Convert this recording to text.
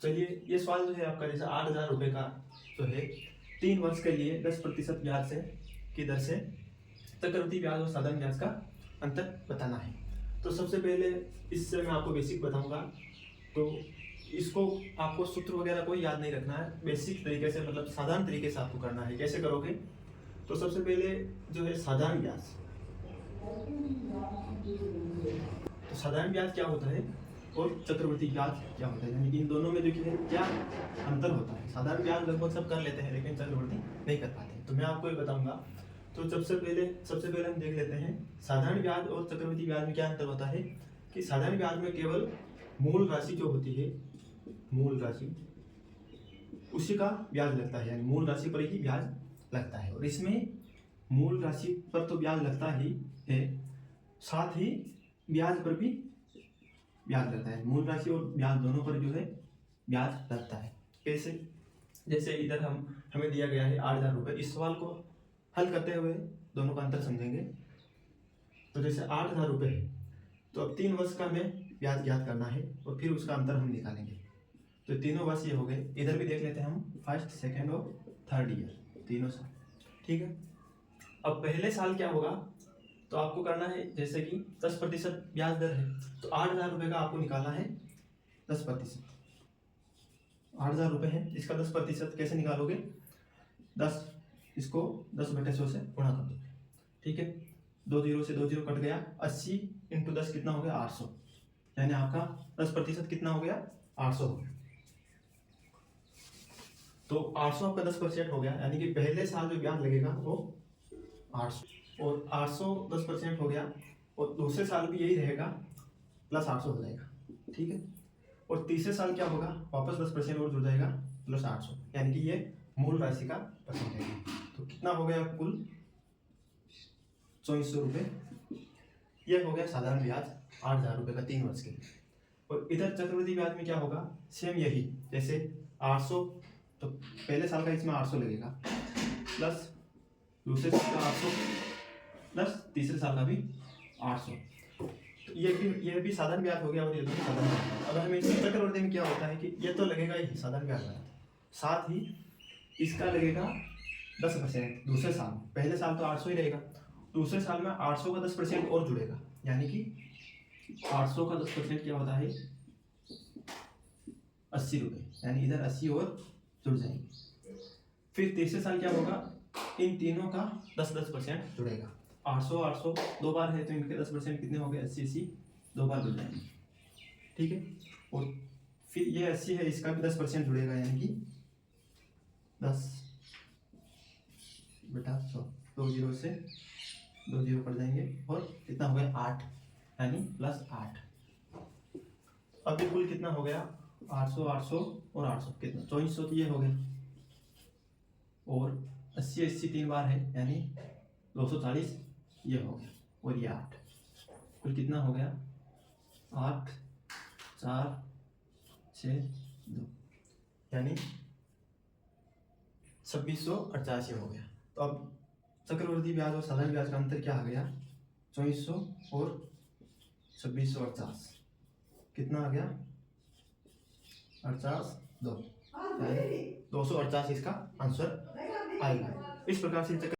चलिए ये सवाल जो है आपका जैसे 8,000 रुपये का जो है 3 वर्ष के लिए 10% ब्याज से की दर से चक्रवृद्धि ब्याज और साधारण ब्याज का अंतर बताना है। तो सबसे पहले इससे मैं आपको बेसिक बताऊंगा। तो इसको आपको सूत्र वगैरह कोई याद नहीं रखना है, बेसिक तरीके से मतलब साधारण तरीके से आपको करना है। कैसे करोगे? तो सबसे पहले जो है साधारण ब्याज, तो साधारण ब्याज क्या होता है और चक्रवृद्धि ब्याज क्या होता है, यानी इन दोनों में जो क्या अंतर होता है। साधारण ब्याज लगभग सब कर लेते हैं लेकिन चक्रवृद्धि नहीं कर पाते। तो मैं आपको ये बताऊंगा। तो सबसे पहले हम देख लेते हैं साधारण ब्याज और चक्रवृद्धि ब्याज में क्या अंतर होता है। कि साधारण ब्याज में केवल मूल राशि जो होती है, मूल राशि उसी का ब्याज लगता है, यानी मूल राशि पर ही ब्याज लगता है। और इसमें मूल राशि पर तो ब्याज लगता ही है, साथ ही ब्याज पर भी ब्याज लगता है। मूल राशि और ब्याज दोनों पर जो है ब्याज लगता है। कैसे? जैसे इधर हमें दिया गया है 8,000 रुपये। इस सवाल को हल करते हुए दोनों का अंतर समझेंगे। तो जैसे 8,000 रुपये है, तो अब 3 वर्ष का हमें ब्याज ज्ञात करना है और फिर उसका अंतर हम निकालेंगे। तो तीनों वर्ष ये हो गए। इधर भी देख लेते हैं हम, फर्स्ट, सेकेंड और थर्ड ईयर, तीनों साल। ठीक है। अब पहले साल क्या होगा, तो आपको करना है जैसे कि 10% ब्याज दर है, तो 8,000 रुपये का आपको निकालना है 10%। 8,000 रुपये है, इसका 10% कैसे निकालोगे? 10, इसको 10/100 से गुणा कर दोगे। ठीक है, 2 जीरो से 2 जीरो कट गया। 80 × 10 कितना हो गया? 800। यानी आपका 10% कितना हो गया? 800 हो गया। तो 800 आपका 10% हो गया, यानी कि पहले साल जो ब्याज लगेगा वो 800, और 800 10% हो गया, और दूसरे साल भी यही रहेगा, प्लस 800 हो जाएगा। ठीक है, और तीसरे साल क्या होगा? वापस 10% और जुड़ जाएगा, प्लस 800, यानी कि ये मूल राशि का परसेंटेज है। तो कितना हो गया कुल? 2400 रुपये। ये हो गया साधारण ब्याज 8,000 रुपये का 3 वर्ष के लिए। और इधर चक्रवृद्धि ब्याज में क्या होगा? सेम यही, जैसे 800, तो पहले साल का इसमें 800 लगेगा, प्लस दूसरे साल का 800, प्लस तीसरे साल का भी 800। तो ये भी साधारण ब्याज हो गया और ये भी साधारण ब्याज। अगर हमें चक्रवृद्धि में क्या होता है कि ये तो लगेगा ही साधारण ब्याज वाला, साथ ही इसका लगेगा 10% दूसरे साल में। पहले साल तो 800 ही रहेगा, दूसरे साल में 800 का 10% और जुड़ेगा, यानी कि 800 का 10% क्या होता है? 80 रुपये, यानी इधर 80 और जुड़ जाएंगे। फिर तीसरे साल क्या होगा? इन तीनों का 10% जुड़ेगा। 800 दो बार है, तो इनके 10% कितने हो गए? 80 दो बार जुड़ जाएंगे। ठीक है, और फिर ये 80 है, इसका भी 10% जुड़ेगा, यानी कि 10/100। 2 जीरो से 2 जीरो कट जाएंगे, और कितना हो गया? 8, यानी प्लस 8। अभी कुल कितना हो गया? 800 800 और 800 कितना? 2400 तो ये हो गया, और 80 80 3 बार है, यानी 240 ये हो गया, और ये 8। कुल कितना हो गया? 8 4 6 2, यानी 2688 हो गया। तो अब चक्रवृद्धि ब्याज और साधारण ब्याज का अंतर क्या आ गया? 2400 और 2688 कितना आ गया? 48 2, 248 इसका आंसर आएगा। इस प्रकार से